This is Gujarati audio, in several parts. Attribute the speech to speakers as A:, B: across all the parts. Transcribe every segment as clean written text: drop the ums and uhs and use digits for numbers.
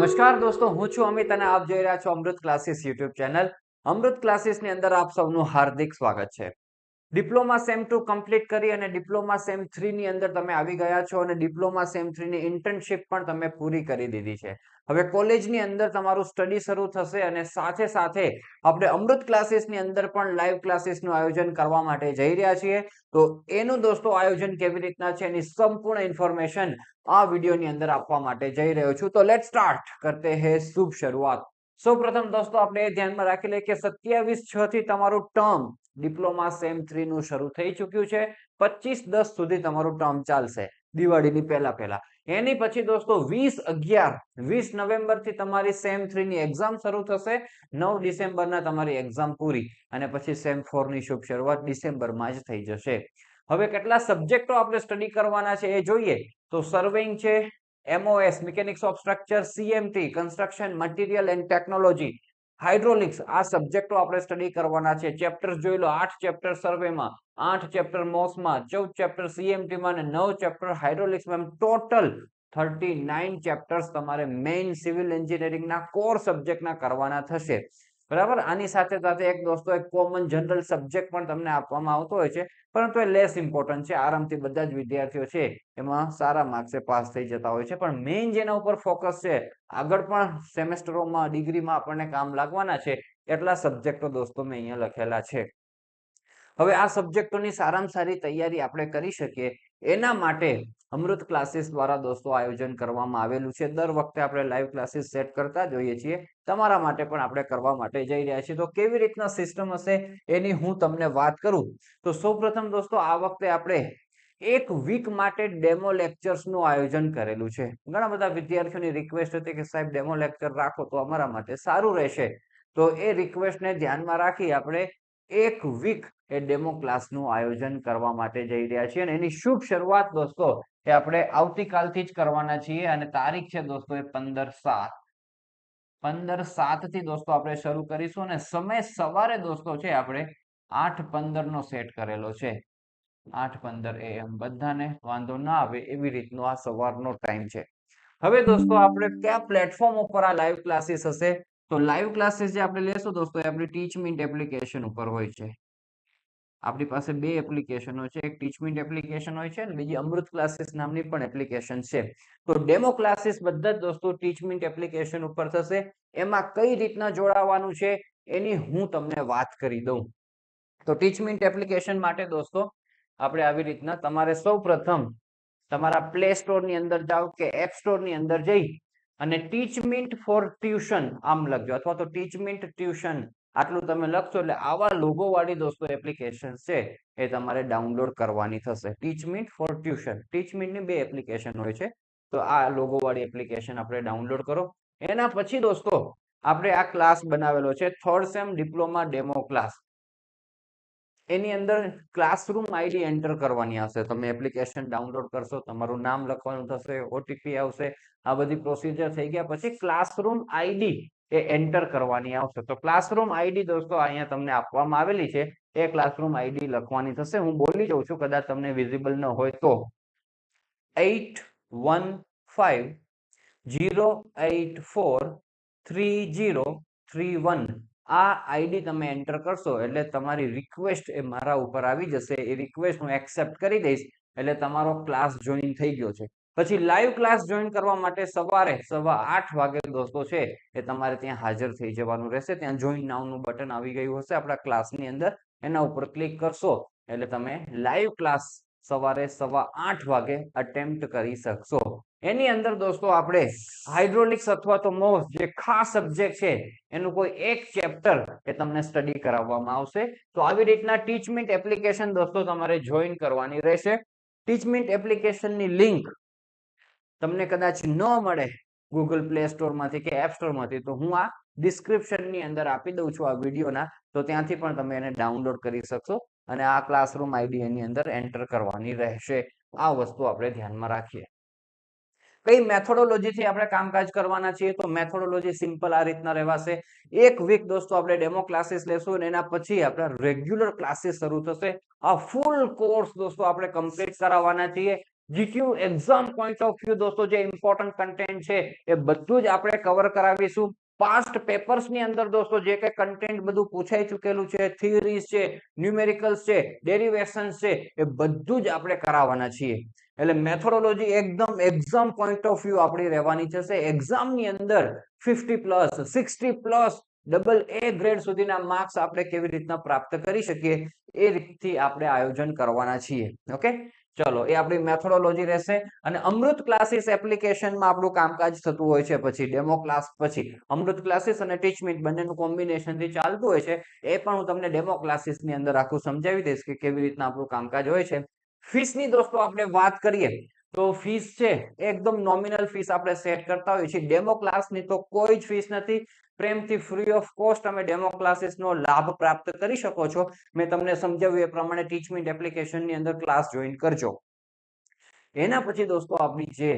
A: નમસ્કાર દોસ્તો, હું છું અમિત અને આપ જોઈ રહ્યા છો અમૃત ક્લાસીસ યુટ્યુબ ચેનલ. અમૃત ક્લાસીસ ની અંદર આપ સૌનું હાર્દિક સ્વાગત છે. ડિપ્લોમા સેમ 2 કમ્પ્લીટ કરી અને ડિપ્લોમા સેમ 3 ની અંદર તમે આવી ગયા છો અને ડિપ્લોમા સેમ 3 ની ઇન્ટર્નશિપ પણ તમે પૂરી કરી દીધી છે. હવે કોલેજની અંદર તમારું સ્ટડી શરૂ થશે અને સાથે સાથે આપણે અમૃત ક્લાસીસની અંદર પણ લાઈવ ક્લાસીસનું આયોજન કરવા માટે જઈ રહ્યા છીએ. તો એનું દોસ્તો આયોજન કેવી રીતના છે એની સંપૂર્ણ ઇન્ફોર્મેશન આ વિડીયોની અંદર આપવા માટે જઈ રહ્યો છું. તો લેટ્સ સ્ટાર્ટ કરતે હે શુભ શરૂઆત. સૌપ્રથમ દોસ્તો આપણે એ ધ્યાનમાં રાખી લઈએ કે 27/6 થી તમારું ટર્મ ડિપ્લોમા સેમ 3 નું શરૂ થઈ ચૂક્યું છે. 25/10 સુધી તમારું ટર્મ ચાલશે દિવાળીની પહેલા. એની પછી દોસ્તો 20/11 નવેમ્બર થી તમારી સેમ 3 ની એક્ઝામ શરૂ થશે. 9 ડિસેમ્બરના તમારી એક્ઝામ પૂરી અને પછી સેમ 4 ની શુભ શરૂઆત ડિસેમ્બરમાં જ થઈ જશે. હવે કેટલા સબ્જેક્ટો આપણે સ્ટડી કરવાના છે એ જોઈએ તો સર્વેઇંગ છે, MOS mechanics of structure, CMT construction material and technology, hydraulics આ સબ્જેક્ટો આપણે સ્ટડી કરવાના છે. ચેપ્ટર્સ જોઈ લો, 8 ચેપ્ટર સર્વેમાં, 8 ચેપ્ટર મોસમાં, 14 ચેપ્ટર CMT માં અને 9 ચેપ્ટર હાઇડ્રોલિક્સમાં, ટોટલ 39 ચેપ્ટર્સ તમારે મેઇન સિવિલ એન્જિનિયરિંગના કોર સબ્જેક્ટના કરવાના થશે. બરાબર. આની સાથે સાથે એક દોસ્તો એક કોમન જનરલ સબ્જેક્ટ પણ તમને આપવામાં આવતો હોય છે, પરંતુ એ લેસ ઇમ્પોર્ટન્ટ છે. આરામથી બધા જ વિદ્યાર્થીઓ છે એમાં સારા માર્ક્સે પાસ થઈ જતા હોય છે. પણ મેઇન જેના ઉપર ફોકસ છે, આગળ પણ સેમેસ્ટરોમાં ડિગ્રીમાં આપણને કામ લાગવાના છે, એટલા સબ્જેક્ટો દોસ્તો મેં અહીંયા લખેલા છે. હવે આ સબ્જેક્ટોની સારામાં સારી તૈયારી આપણે કરી શકીએ એના માટે અમૃત ક્લાસીસ દ્વારા દોસ્તો આયોજન કરવામાં આવેલું છે. દર વખતે આપણે લાઈવ ક્લાસીસ સેટ કરતા જોઈએ છીએ, તમારા માટે પણ આપણે કરવા માટે જઈ રહ્યા છીએ. તો કેવી રીતના સિસ્ટમ હશે એની હું તમને વાત કરું તો સૌપ્રથમ દોસ્તો આ વખતે આપણે એક વીક માટે ડેમો લેક્ચર્સ નું આયોજન કરેલું છે. ઘણા બધા વિદ્યાર્થીઓની રિક્વેસ્ટ હતી કે સાહેબ ડેમો લેક્ચર રાખો તો અમારા માટે સારું રહેશે. તો એ રિક્વેસ્ટને ધ્યાનમાં રાખી આપણે એક વીક એ ડેમો ક્લાસનું આયોજન કરવા માટે જઈ રહ્યા છીએ અને એની શુભ શરૂઆત દોસ્તો એ આપણે આવતીકાલથી જ કરવાના છીએ અને તારીખ છે દોસ્તો એ 15/7. 15/7 થી દોસ્તો આપણે શરૂ કરીશું અને સમય સવારે દોસ્તો છે આપણે 8:15 નો સેટ કરેલો છે. 8:15 AM બધાને વાંધો ના આવે એવી રીતનો આ સવારનો ટાઈમ છે. હવે દોસ્તો આપણે કયા પ્લેટફોર્મ ઉપર આ લાઈવ ક્લાસીસ હશે તો લાઈવ ક્લાસીસ જે આપણે લેશું દોસ્તો એ આપણી ટીચમીન્ટ એપ્લિકેશન ઉપર હોય છે. આપણી પાસે બે એપ્લિકેશનો છે, એક ટીચમીન્ટ એપ્લિકેશન હોય છે અને બીજી અમૃત ક્લાસીસ નામની પણ એપ્લિકેશન છે. તો ડેમો ક્લાસીસ બધા જ દોસ્તો ટીચમીન્ટ એપ્લિકેશન ઉપર થશે. એમાં કઈ રીતના જોડાવાનું છે એની હું તમને વાત કરી દઉં. તો ટીચમીન્ટ એપ્લિકેશન માટે દોસ્તો આપણે આવી રીતના તમારે સૌપ્રથમ તમારા પ્લે સ્ટોર ની અંદર જાઓ કે એપ સ્ટોર ની અંદર જઈ અને ટીચમીન્ટ ફોર ટ્યુશન આમ લખજો અથવા તો ટીચમીન્ટ ટ્યુશન આટલું તમે લખશો એટલે આવા લોગો વાળી દોસ્તો એપ્લિકેશન છે એ તમારે ડાઉનલોડ કરવાની થશે. ટીચમીન્ટ ફોર ટ્યુશન, ટીચમીન્ટની બે એપ્લિકેશન હોય છે. તો આ લોગો વાળી એપ્લિકેશન આપણે ડાઉનલોડ કરો. એના પછી દોસ્તો આપણે આ ક્લાસ બનાવેલો છે, third sem diploma demo class. એની અંદર ક્લાસરૂમ આઈડી એન્ટર કરવાની આવશે. તમે એપ્લિકેશન ડાઉનલોડ કરશો, તમારું નામ લખવાનું થશે, ઓટીપી આવશે. આ બધી પ્રોસીજર થઈ ગયા પછી ક્લાસરૂમ આઈડી એ એન્ટર કરવાની આવશે. તો ક્લાસરૂમ આઈડી દોસ્તો અહીંયા તમને આપવામાં આવેલી છે, એ ક્લાસરૂમ આઈડી લખવાની થશે. હું બોલી જાઉં છું, કદાચ તમને વિઝિબલ ન હોય તો 8150843031 આ આઈડી તમે એન્ટર કરશો એટલે તમારી રિક્વેસ્ટ એ મારા ઉપર આવી જશે. એ રિક્વેસ્ટ હું એક્સેપ્ટ કરી દઈશ એટલે તમારો ક્લાસ જોઈન થઈ ગયો છે. પછી લાઈવ ક્લાસ જોઈન કરવા માટે સવારે 8:15 વાગે દોસ્તો છે એ તમારે ત્યાં હાજર થઈ જવાનું રહેશે. ત્યાં જોઈન નાઉનું બટન આવી ગયું હશે આપણા ક્લાસની અંદર, એના ઉપર ક્લિક કરશો એટલે તમે લાઈવ ક્લાસ સવારે 8:15 વાગે અટેમ્પ્ટ કરી શકશો. એની અંદર દોસ્તો આપણે હાઇડ્રોલિક્સ અથવા તો મોસ જે ખાસ સબ્જેક્ટ છે એનું કોઈ એક ચેપ્ટર એ તમને સ્ટડી કરાવવામાં આવશે. તો આવી રીતના ટીચમીન્ટ એપ્લિકેશન દોસ્તો તમારે જોઈન કરવાની રહેશે. ટીચમીન્ટ એપ્લિકેશનની લિંક તમને કદાચ ન મળે ગૂગલ પ્લે સ્ટોર માંથી કે એપ સ્ટોર માંથી તો હું આ ડિસ્ક્રિપ્શનની અંદર આપી દઉં છું આ વિડીયોના, તો ત્યાંથી પણ તમે એને ડાઉનલોડ કરી શકશો અને આ ક્લાસરૂમ આઈડી એની અંદર એન્ટર કરવાની રહેશે. આ વસ્તુ આપણે ધ્યાનમાં રાખીએ. કઈ મેથોડોલોજી થી આપણે કામકાજ કરવાના છીએ તો મેથોડોલોજી સિમ્પલ આ રીતના રહેવાશે. એક વીક દોસ્તો આપણે ડેમો ક્લાસીસ લેશું અને એના પછી આપણા રેગ્યુલર ક્લાસીસ શરૂ થશે. આ ફૂલ કોર્સ દોસ્તો આપણે કમ્પ્લીટ કરાવવાના છીએ. GTU exam point of view દોસ્તો જે ઇમ્પોર્ટન્ટ કન્ટેન્ટ છે એ બધું જ આપણે કવર કરાવીશું. પાસ્ટ પેપર્સ ની અંદર દોસ્તો જે કઈ કન્ટેન્ટ બધું પૂછાઈ ચૂકેલું છે, થિયરીઝ છે, ન્યુમેરિકલ્સ છે, ડેરિવેશન્સ છે, એ બધું જ આપણે કરાવવાના છીએ. એટલે મેથોડોલોજી એકદમ એક્ઝામ પોઈન્ટ ઓફ વ્યૂ આપણી રહેવાની છે. એક્ઝામ ની અંદર 50+, 60+, ડબલ એ ગ્રેડ સુધીના માર્ક્સ આપણે કેવી રીતના પ્રાપ્ત કરી શકીએ એ રીતથી આપણે આયોજન કરવાના છીએ. ઓકે, ચલો, એ આપણી મેથોડોલોજી રહેશે. અને અમૃત ક્લાસીસ એપ્લિકેશનમાં આપણું કામકાજ થતું હોય છે. પછી ડેમો ક્લાસ, પછી અમૃત ક્લાસીસ અને ટીચમીટ બંનેનું કોમ્બિનેશન થી ચાલતું હોય છે. એ પણ હું તમને ડેમો ક્લાસીસ ની અંદર આખું સમજાવી દઈશ કે કેવી રીતના આપણું કામકાજ હોય છે. ફીસ ની દોસ્તો આપણે વાત કરીએ તો ફીસ છે એકદમ નોમિનલ ફીસ આપણે સેટ કરતા હોઈએ છીએ. ડેમો ક્લાસની તો કોઈ જ ફીસ નથી. પ્રેમથી ફ્રી ઓફ કોસ્ટ તમે ડેમો ક્લાસીસનો લાભ પ્રાપ્ત કરી શકો છો. મેં તમને સમજાવ્યું એ પ્રમાણે ટીચમીટ એપ્લિકેશનની અંદર ક્લાસ જોઈન કરજો. એના પછી દોસ્તો આપણી જે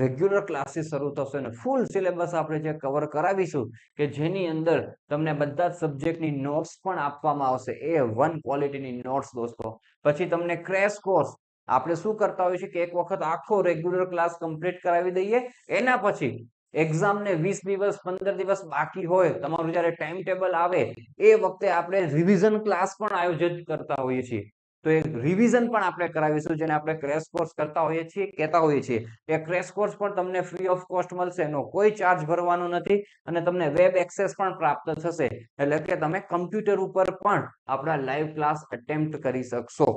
A: રેગ્યુલર ક્લાસીસ શરૂ થશે ને ફૂલ સિલેબસ આપણે જે કવર કરાવીશું કે જેની અંદર તમને બધા જ સબ્જેક્ટની નોટ્સ પણ આપવામાં આવશે. A1 ક્વોલિટીની નોટ્સ દોસ્તો. પછી તમને ક્રેશ કોર્સ આપણે શું કરતા હોઈએ છીએ કે એક વખત આખો રેગ્યુલર ક્લાસ કમ્પ્લીટ કરાવી દઈએ. એના પછી એક્ઝામ ને 20 દિવસ 15 દિવસ બાકી હોય, તમારું જ્યારે ટાઈમ ટેબલ આવે એ વખતે આપણે રિવિઝન ક્લાસ પણ આયોજિત કરતા હોઈએ છીએ. તો એ રિવિઝન પણ આપણે કરાવીશું, જેને આપણે ક્રેશ કોર્સ કરતા હોઈએ છીએ, કહેતા હોઈએ છીએ. એ ક્રેશ કોર્સ પણ તમને ફ્રી ઓફ કોસ્ટ મળશે. એનો કોઈ ચાર્જ ભરવાનો નથી અને તમને વેબ એક્સેસ પણ પ્રાપ્ત થશે. એટલે કે તમે કમ્પ્યુટર ઉપર પણ આપણા લાઈવ ક્લાસ અટેમ્પ્ટ કરી શકશો.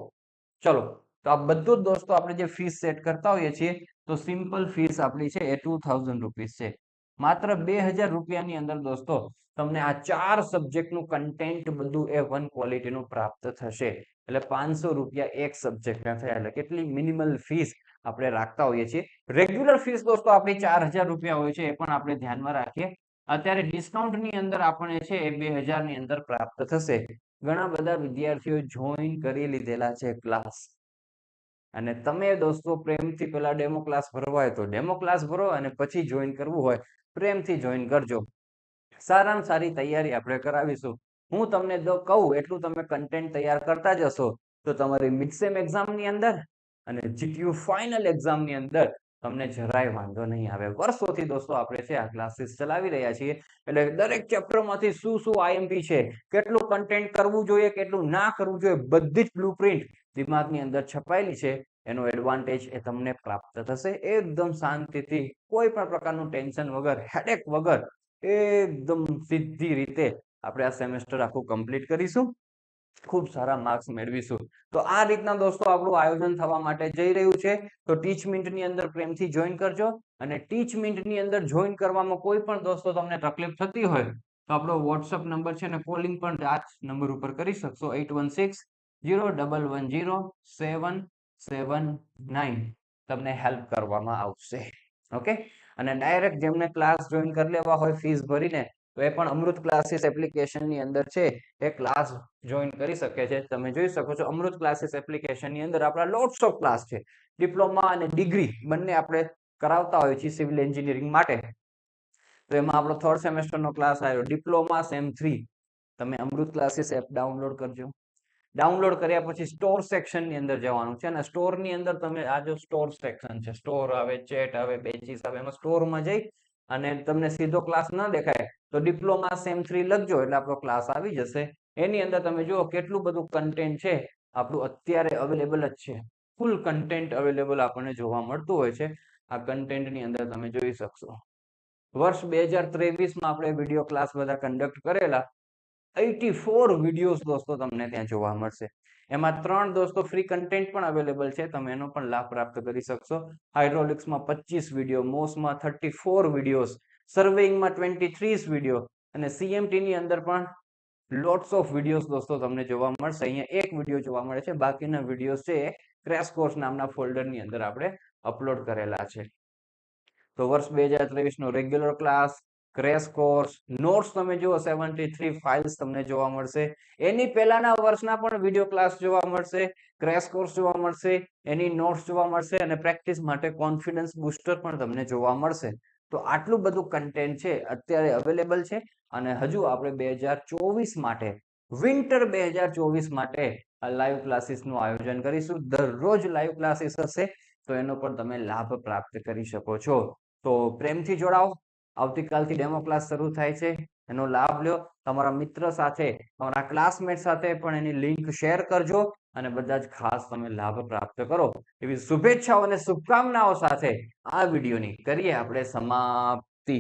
A: ચલો, તો આ બધું જ દોસ્તો આપણે જે ફીસ સેટ કરતા હોઈએ છીએ તો સિમ્પલ ફીસ આપણી છે એ 2000 રૂપીસ છે. માત્ર 2000 રૂપિયાની અંદર દોસ્તો તમને આ 4 સબ્જેક્ટનું કન્ટેન્ટ બધું A1 ક્વોલિટીનું પ્રાપ્ત થશે. એટલે 500 રૂપિયા એક સબ્જેક્ટના થયા. એટલે કેટલી મિનિમલ ફીસ આપણે રાખતા હોઈએ છીએ. રેગ્યુલર ફીસ દોસ્તો આપણી 4000 રૂપિયા હોય છે. એ પણ આપણે ધ્યાનમાં રાખીએ. અત્યારે ડિસ્કાઉન્ટની અંદર આપણે છે એ 2000 ની અંદર પ્રાપ્ત થશે. ઘણા બધા વિદ્યાર્થીઓ જોઈન કરી લીધેલા છે ક્લાસ. અને તમે દોસ્તો પ્રેમથી પેલા ડેમો ક્લાસ ભરવા હોય તો ડેમો ક્લાસ ભરો અને પછી જોઈન કરવું હોય પ્રેમથી જોઈન કરજો. સારામાં સારી તૈયારી આપણે કરાવીશું. હું તમને જો કહું એટલું તમે કન્ટેન્ટ તૈયાર કરતા જશો તો તમારી મિડ સેમ એક્ઝામની અંદર અને જીટીયુ ફાઇનલ એક્ઝામની અંદર તમને જરાય વાંધો નહીં આવે. વર્ષોથી દોસ્તો આપણે છે આ ક્લાસીસ ચલાવી રહ્યા છીએ. એટલે દરેક ચેપ્ટરમાંથી શું શું આઈએમપી છે, કેટલું કન્ટેન્ટ કરવું જોઈએ, કેટલું ના કરવું જોઈએ, બધી જ બ્લુપ્રિન્ટ દિમાગની અંદર છપાયેલી છે. એનો એડવાન્ટેજ એ તમને પ્રાપ્ત થશે. એકદમ શાંતિથી, કોઈ પણ પ્રકારનું ટેન્શન વગર, હેડેક વગર એકદમ સીધી રીતે આપણે આ સેમેસ્ટર આખું કમ્પ્લીટ કરીશું. ખૂબ સારા માર્ક્સ મેળવીશું. તો આ રીતના દોસ્તો આપણું આયોજન થવા માટે જઈ રહ્યું છે. તો ટીચમીન્ટની અંદર પ્રેમથી જોઈન કરજો. અને ટીચમીન્ટની અંદર જોઈન કરવામાં કોઈ પણ દોસ્તો તમને તકલીફ થતી હોય તો આપણો વોટ્સઅપ નંબર છે ને કોલિંગ પણ આ નંબર ઉપર કરી શકશો. 8160110779 તમને હેલ્પ કરવામાં આવશે. ઓકે, અને ડાયરેક્ટ જેમને ક્લાસ જોઈન કરી લેવા હોય ફીસ ભરીને તો એ પણ અમૃત ક્લાસીસ એપ્લિકેશનની અંદર છે એ ક્લાસ જોઈન કરી શકે છે. તમે જોઈ શકો છો અમૃત ક્લાસીસ એપ્લિકેશનની અંદર આપણા લોટ્સ ઓફ ક્લાસ છે. ડિપ્લોમા અને ડિગ્રી બંને આપણે કરાવતા હોઈએ છીએ સિવિલ એન્જિનિયરિંગ માટે. તો એમાં આપણો 3rd સેમેસ્ટરનો ક્લાસ આવ્યો ડિપ્લોમા સેમ 3. તમે અમૃત ક્લાસીસ એપ ડાઉનલોડ કરજો. ડાઉનલોડ કર્યા પછી સ્ટોર સેક્શનની અંદર જવાનું છે અને સ્ટોરની અંદર તમે આ જો સ્ટોર સેક્શન છે, સ્ટોર આવે, ચેટ આવે, બેચીસ આવે, એમાં સ્ટોરમાં જઈ અને તમને સીધો ક્લાસ ન દેખાય તો ડિપ્લોમા સેમ 3 લખજો એટલે આપણો ક્લાસ આવી જશે. એની અંદર તમે જુઓ કેટલું બધું કન્ટેન્ટ છે આપણું અત્યારે અવેલેબલ જ છે. ફૂલ કન્ટેન્ટ અવેલેબલ આપણને જોવા મળતું હોય છે. આ કન્ટેન્ટની અંદર તમે જોઈ શકશો. વર્ષ 2023માં આપણે વિડીયો ક્લાસ બધા કન્ડક્ટ કરેલા. 84 વિડીયોઝ દોસ્તો તમને ત્યાં જોવા મળશે. એમાં 3 દોસ્તો ફ્રી કન્ટેન્ટ પણ અવેલેબલ છે. તમે એનો પણ લાભ પ્રાપ્ત કરી શકશો. હાઇડ્રોલિક્સમાં 25 વિડીયો, મોસમાં 34 વિડીયોઝ, સર્વેઇંગમાં 23 વિડીયો અને સીએમટી ની અંદર પણ લોટ્સ ઓફ વિડીયોઝ દોસ્તો તમને જોવા મળશે. અહીંયા એક વિડીયો જોવા મળે છે. બાકીના વિડીયોઝ છે ક્રેશ કોર્સ નામના ફોલ્ડરની અંદર આપણે અપલોડ કરેલા છે. તો વર્ષ 2023 નો regular class, crash course, notes તમે જુઓ 73 ફાઇલ્સ તમને જોવા મળશે. એની પહેલાના વર્ષના પણ વિડીયો ક્લાસ જોવા મળશે, ક્રેશ કોર્સ જોવા મળશે, એની નોટ્સ જોવા મળશે અને પ્રેક્ટિસ માટે કોન્ફિડન્સ બૂસ્ટર પણ તમને જોવા મળશે. તો આટલું બધું કન્ટેન્ટ છે અત્યારે અવેલેબલ છે. અને હજુ આપણે 2024 માટે, વિન્ટર 2024 માટે લાઈવ ક્લાસીસનું આયોજન કરીશું. દરરોજ લાઈવ ક્લાસીસ હશે. તો એનો પણ તમે લાભ પ્રાપ્ત કરી શકો છો. તો પ્રેમથી જોડાઓ. આવતીકાલથી ડેમો ક્લાસ શરૂ થાય છે. એનો લાભ લ્યો. તમારા મિત્ર સાથે, તમારા ક્લાસમેટ સાથે પણ એની લિંક શેર કરજો અને બધા જ ખાસ તમે લાભ પ્રાપ્ત કરો. એવી શુભેચ્છાઓ અને શુભકામનાઓ સાથે આ વિડીયોની કરીએ આપણે સમાપ્તિ.